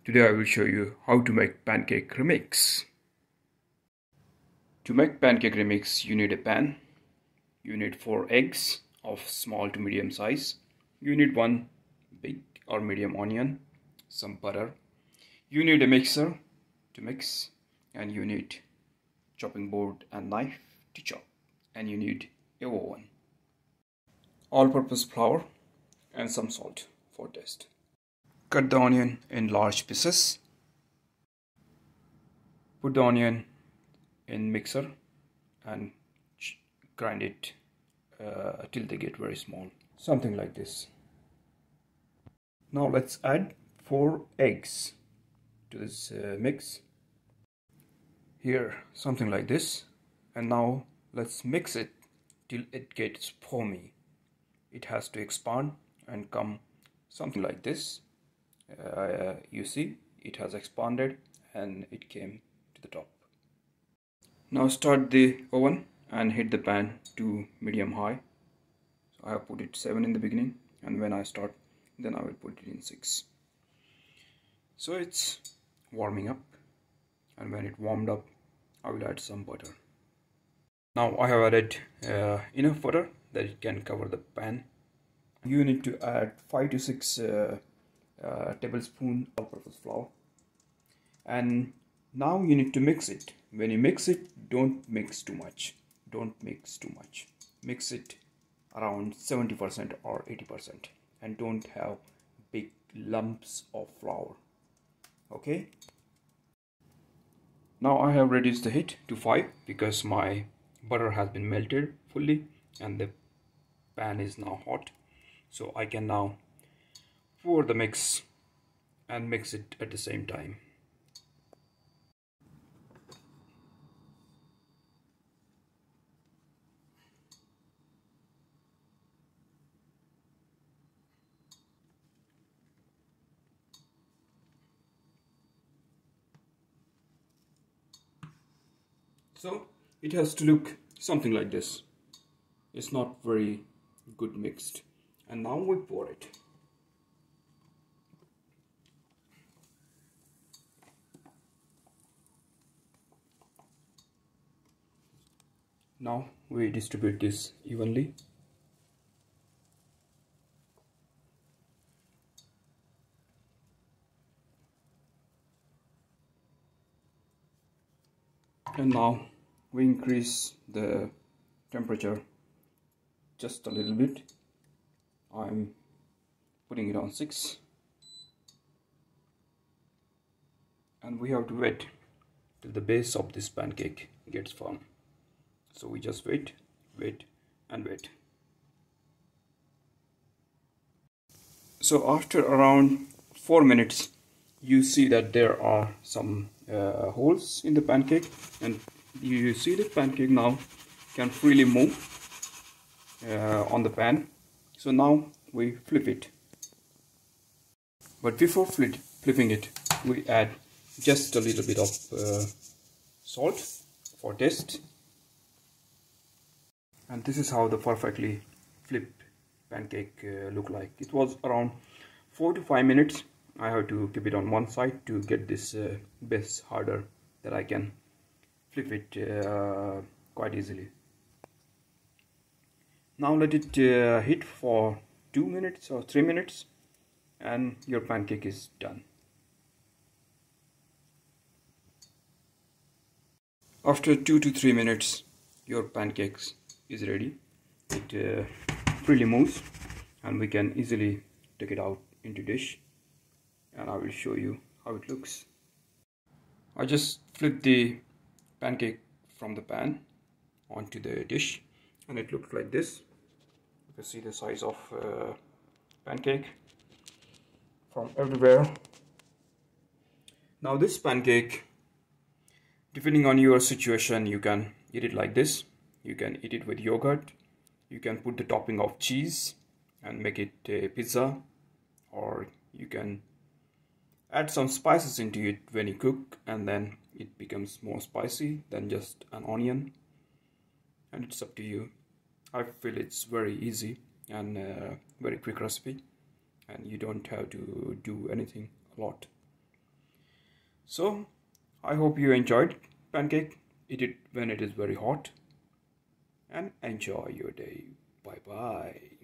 Today I will show you how to make pancake remix. To make pancake remix, you need a pan. You need 4 eggs of small to medium size. You need 1 big or medium onion, some butter. You need a mixer to mix, and you need chopping board and knife to chop, and you need a oven, all-purpose flour, and some salt for taste. Cut the onion in large pieces. Put the onion in mixer and grind it till they get very small, something like this. Now let's add 4 eggs to this mix, here something like this, and now let's mix it till it gets foamy. It has to expand and come something like this. You see, it has expanded and it came to the top. Now start the oven and hit the pan to medium high. So I have put it 7 in the beginning, and when I start, then I will put it in 6. So it's warming up, and when it warmed up, I will add some butter. Now I have added enough butter that it can cover the pan. You need to add 5 to 6 tablespoons all-purpose flour, and now you need to mix it. When you mix it, don't mix too much. Mix it around 70% or 80%, and don't have big lumps of flour. Okay, now I have reduced the heat to 5 because my butter has been melted fully and the pan is now hot. So I can now pour the mix and mix it at the same time. So it has to look something like this. It's not very good mixed. And now we pour it. Now we distribute this evenly. And now we increase the temperature just a little bit. I'm putting it on 6, and we have to wait till the base of this pancake gets firm. So we just wait and wait. So after around 4 minutes, you see that there are some holes in the pancake, and you see the pancake now can freely move on the pan. So now we flip it, but before flipping it, we add just a little bit of salt for taste. And this is how the perfectly flipped pancake look like. It was around 4 to 5 minutes. I have to keep it on one side to get this base harder, that I can flip it quite easily. Now let it heat for 2 minutes or 3 minutes, and your pancake is done. After 2 to 3 minutes, your pancakes is ready. It freely moves, and we can easily take it out into dish, and I will show you how it looks. I just flipped the pancake from the pan onto the dish, and it looks like this. You can see the size of pancake from everywhere. Now this pancake, depending on your situation, you can eat it like this. You can eat it with yogurt. You can put the topping of cheese and make it a pizza, or you can add some spices into it when you cook, and then it becomes more spicy than just an onion, and it's up to you. I feel it's very easy and very quick recipe, and you don't have to do anything a lot. So I hope you enjoyed pancake. Eat it when it is very hot and enjoy your day. Bye bye.